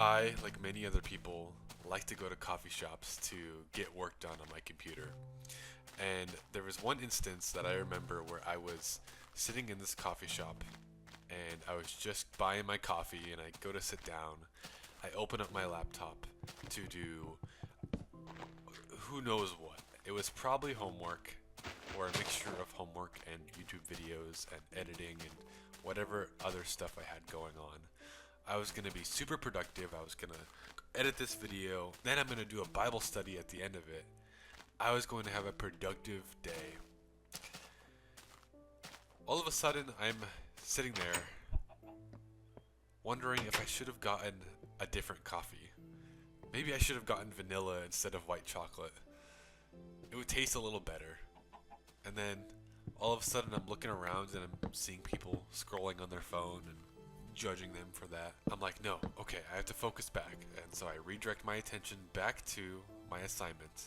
I, like many other people, like to go to coffee shops to get work done on my computer. And there was one instance that I remember where I was sitting in this coffee shop and I was just buying my coffee and I go to sit down. I open up my laptop to do who knows what. It was probably homework or a mixture of homework and YouTube videos and editing and whatever other stuff I had going on. I was going to be super productive. I was going to edit this video. Then I'm going to do a Bible study at the end of it. I was going to have a productive day. All of a sudden, I'm sitting there wondering if I should have gotten a different coffee. Maybe I should have gotten vanilla instead of white chocolate. It would taste a little better. And then all of a sudden I'm looking around and I'm seeing people scrolling on their phone and judging them for that. I'm like, no, okay, I have to focus back. And so I redirect my attention back to my assignment.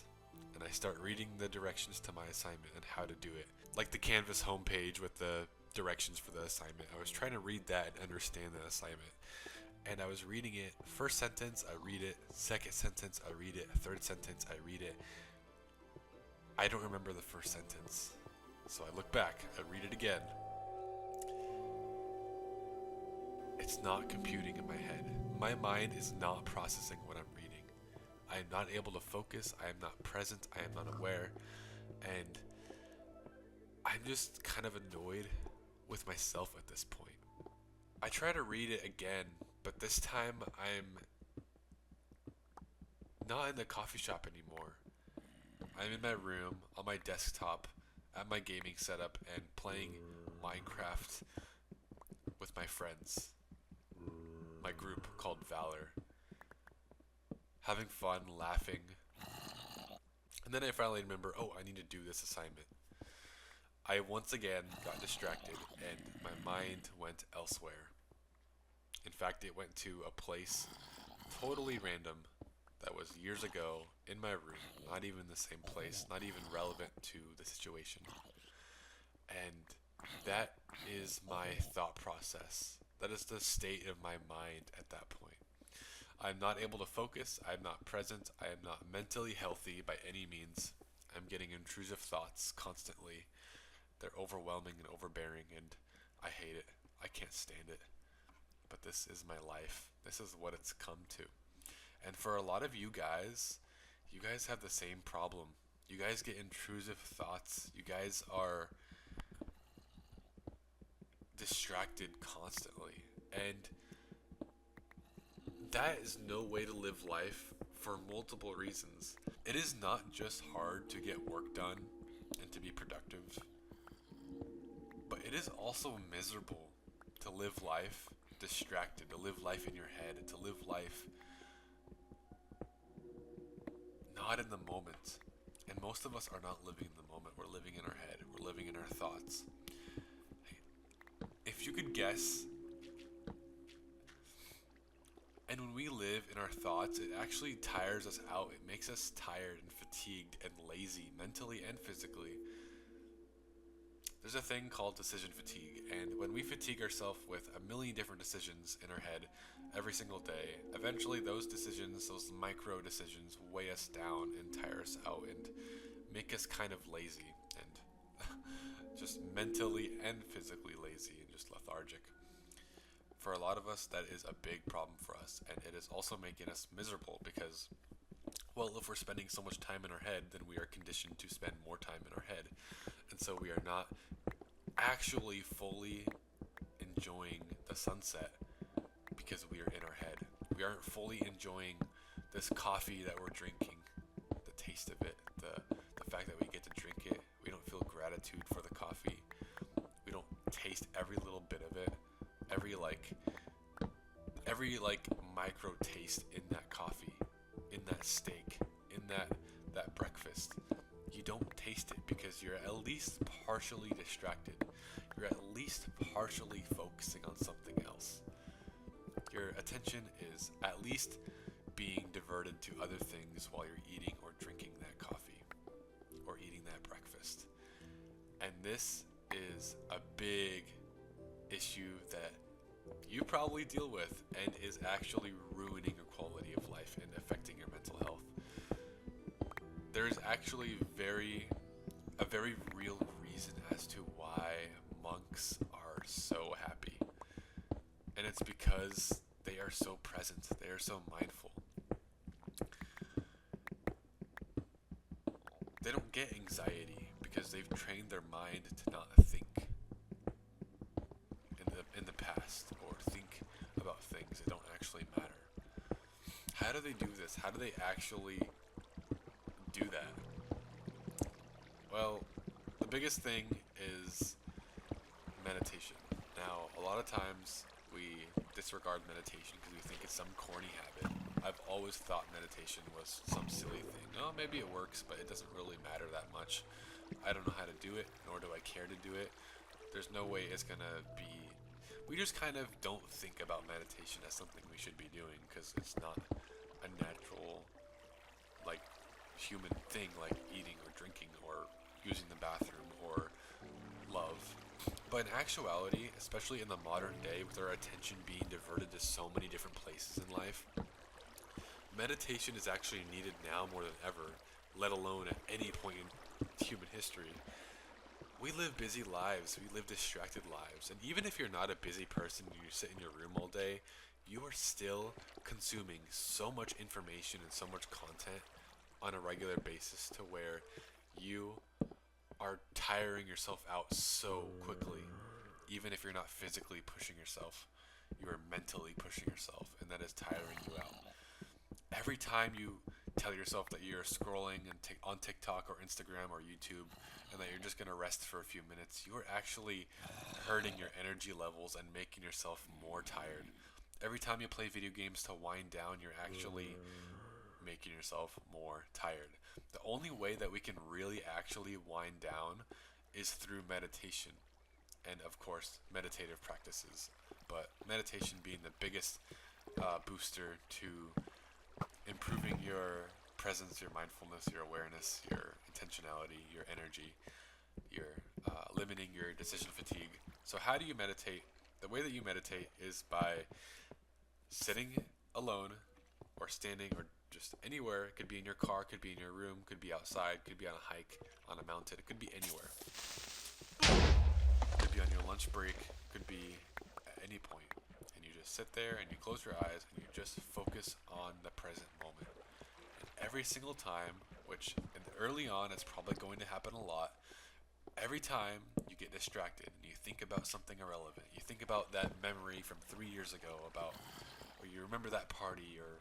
And I start reading the directions to my assignment and how to do it. Like the Canvas homepage with the directions for the assignment. I was trying to read that and understand the assignment. And I was reading it. First sentence, I read it. Second sentence, I read it. Third sentence, I read it. I don't remember the first sentence. So I look back, I read it again. It's not computing in my head. My mind is not processing what I'm reading. I am not able to focus, I am not present, I am not aware, and I'm just kind of annoyed with myself at this point. I try to read it again, but this time I'm not in the coffee shop anymore. I'm in my room, on my desktop, at my gaming setup, and playing Minecraft with my friends. My group called Valor. Having fun, laughing. And then I finally remember, oh, I need to do this assignment. I once again got distracted and my mind went elsewhere. In fact, it went to a place totally random that was years ago in my room, not even the same place, not even relevant to the situation. And that is my thought process. That is the state of my mind at that point. I'm not able to focus, I'm not present, I am not mentally healthy by any means. I'm getting intrusive thoughts constantly. They're overwhelming and overbearing, and I hate it. I can't stand it. But this is my life. This is what it's come to. And for a lot of you guys have the same problem. You guys get intrusive thoughts. You guys are distracted constantly. And that is no way to live life for multiple reasons. It is not just hard to get work done and to be productive, but it is also miserable to live life distracted, to live life in your head, to live life not in the moment. And most of us are not living in the moment. We're living in our head. We're living in our thoughts. If you could guess, and when we live in our thoughts, it actually tires us out. It makes us tired and fatigued and lazy, mentally and physically. There's a thing called decision fatigue, and when we fatigue ourselves with a million different decisions in our head every single day, eventually those decisions, those micro decisions, weigh us down and tire us out and make us kind of lazy and just mentally and physically lazy and just lethargic. For a lot of us, that is a big problem for us, and it is also making us miserable because, well, if we're spending so much time in our head, then we are conditioned to spend more time in our head. And so we are not actually fully enjoying the sunset because we are in our head. We aren't fully enjoying this coffee that we're drinking, the taste of it, the fact that we get to drink it. We don't feel gratitude for the coffee. We don't taste every little bit of it, every micro taste in that coffee, in that steak, in that breakfast. You don't taste it because you're at least partially distracted. You're at least partially focusing on something else. Your attention is at least being diverted to other things while you're eating or drinking that coffee or eating that breakfast. And this is a big issue that you probably deal with and is actually ruining a there's actually a very real reason as to why monks are so happy. And it's because they are so present, they are so mindful. They don't get anxiety because they've trained their mind to not think in the past or think about things that don't actually matter. How do they do this? How do they actually do that? Well, the biggest thing is meditation. Now, a lot of times we disregard meditation because we think it's some corny habit. I've always thought meditation was some silly thing. Oh, maybe it works, but it doesn't really matter that much. I don't know how to do it, nor do I care to do it. There's no way it's gonna be... We just kind of don't think about meditation as something we should be doing because it's not a natural, like, human thing like eating or drinking or using the bathroom or love. But in actuality, especially in the modern day with our attention being diverted to so many different places in life, meditation is actually needed now more than ever, let alone at any point in human history. We live busy lives, we live distracted lives, and even if you're not a busy person and you sit in your room all day, you are still consuming so much information and so much content on a regular basis to where you are tiring yourself out so quickly. Even if you're not physically pushing yourself, you are mentally pushing yourself, and that is tiring you out. Every time you tell yourself that you're scrolling and on TikTok or Instagram or YouTube and that you're just going to rest for a few minutes, you are actually hurting your energy levels and making yourself more tired. Every time you play video games to wind down, you're actually making yourself more tired. The only way that we can really actually wind down is through meditation and, of course, meditative practices. But meditation being the biggest booster to improving your presence, your mindfulness, your awareness, your intentionality, your energy, your limiting your decision fatigue. So how do you meditate? The way that you meditate is by sitting alone or standing or just anywhere. It could be in your car, could be in your room, could be outside, could be on a hike, on a mountain, it could be anywhere. It could be on your lunch break, could be at any point. And you just sit there and you close your eyes and you just focus on the present moment. And every single time, which early on it's probably going to happen a lot, every time you get distracted and you think about something irrelevant, you think about that memory from 3 years ago about, or you remember that party or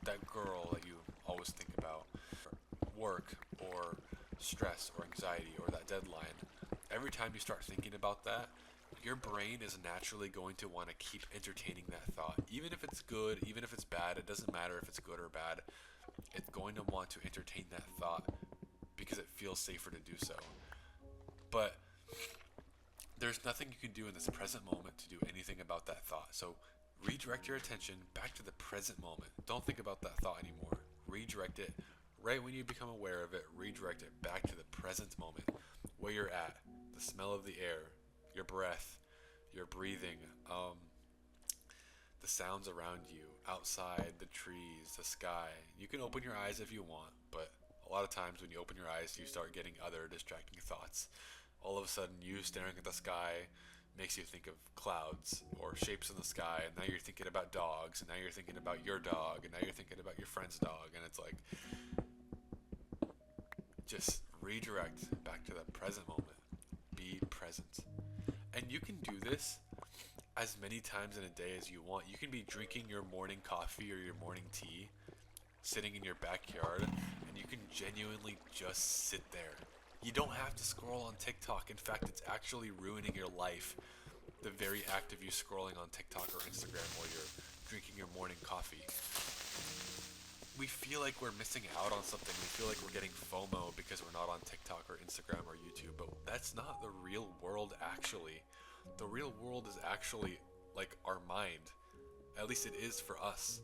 that girl that you always think about, work or stress or anxiety or that deadline. Every time you start thinking about that, your brain is naturally going to want to keep entertaining that thought. Even if it's good, even if it's bad, it doesn't matter if it's good or bad. It's going to want to entertain that thought because it feels safer to do so. But there's nothing you can do in this present moment to do anything about that thought. So redirect your attention back to the present moment. Don't think about that thought anymore. Redirect it right when you become aware of it. Redirect it back to the present moment, where you're at, the smell of the air, your breath, your breathing, the sounds around you, outside, the trees, the sky. You can open your eyes if you want, but a lot of times when you open your eyes, you start getting other distracting thoughts. All of a sudden, you staring at the sky makes you think of clouds or shapes in the sky, and now you're thinking about dogs, and now you're thinking about your dog, and now you're thinking about your friend's dog, and it's like, just redirect back to the present moment. Be present. And you can do this as many times in a day as you want. You can be drinking your morning coffee or your morning tea, sitting in your backyard, and you can genuinely just sit there. You don't have to scroll on TikTok. In fact, it's actually ruining your life. The very act of you scrolling on TikTok or Instagram while you're drinking your morning coffee. We feel like we're missing out on something. We feel like we're getting FOMO because we're not on TikTok or Instagram or YouTube, but that's not the real world actually. The real world is actually like our mind. At least it is for us.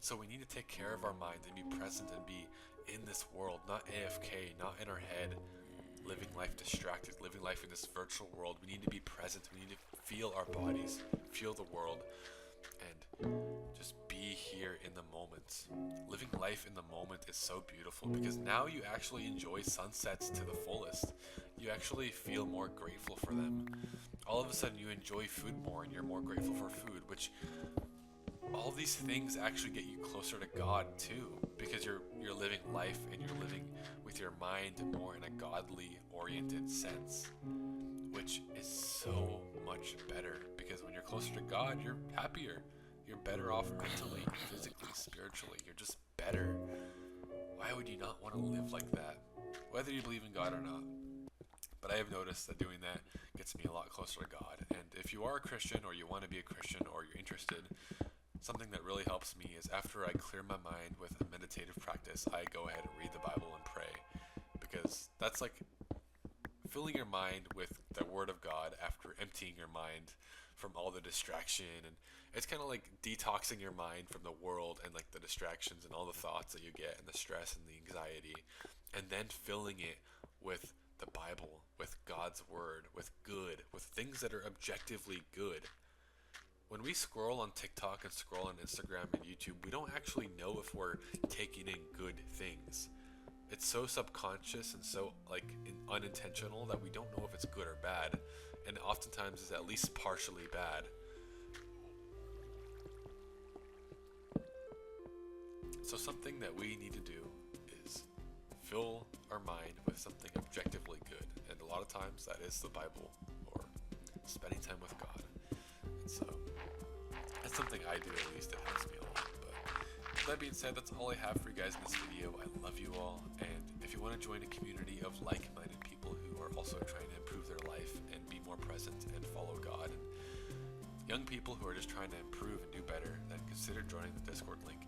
So we need to take care of our mind and be present and be in this world, not AFK, not in our head, living life distracted, living life in this virtual world. We need to be present. We need to feel our bodies, feel the world, and Just be here in the moment. Living life in the moment is so beautiful because now you actually enjoy sunsets to the fullest. You actually feel more grateful for them. All of a sudden you enjoy food more and you're more grateful for food, which all these things actually get you closer to God too, because you're living life and you're living with your mind more in a godly oriented sense, which is so much better, because when you're closer to God, you're happier. You're better off mentally, physically, spiritually. You're just better. Why would you not want to live like that? Whether you believe in God or not. But I have noticed that doing that gets me a lot closer to God. And if you are a Christian, or you want to be a Christian, or you're interested, something that really helps me is after I clear my mind with a meditative practice, I go ahead and read the Bible and pray. Because that's like filling your mind with the Word of God after emptying your mind from all the distraction, and it's kind of like detoxing your mind from the world and like the distractions and all the thoughts that you get and the stress and the anxiety, and then filling it with the Bible, with God's Word, with good, with things that are objectively good. When we scroll on TikTok and scroll on Instagram and YouTube, we don't actually know if we're taking in good things. It's so subconscious and so like unintentional that we don't know if it's good or bad, and oftentimes is at least partially bad. So something that we need to do is fill our mind with something objectively good, and a lot of times that is the Bible or spending time with God. And so that's something I do, at least it helps me a lot. But with that being said, that's all I have for you guys in this video. I love you all, and if you want to join a community of like-minded people who are also trying to improve their life and be more present and follow God, and young people who are just trying to improve and do better, then consider joining the Discord link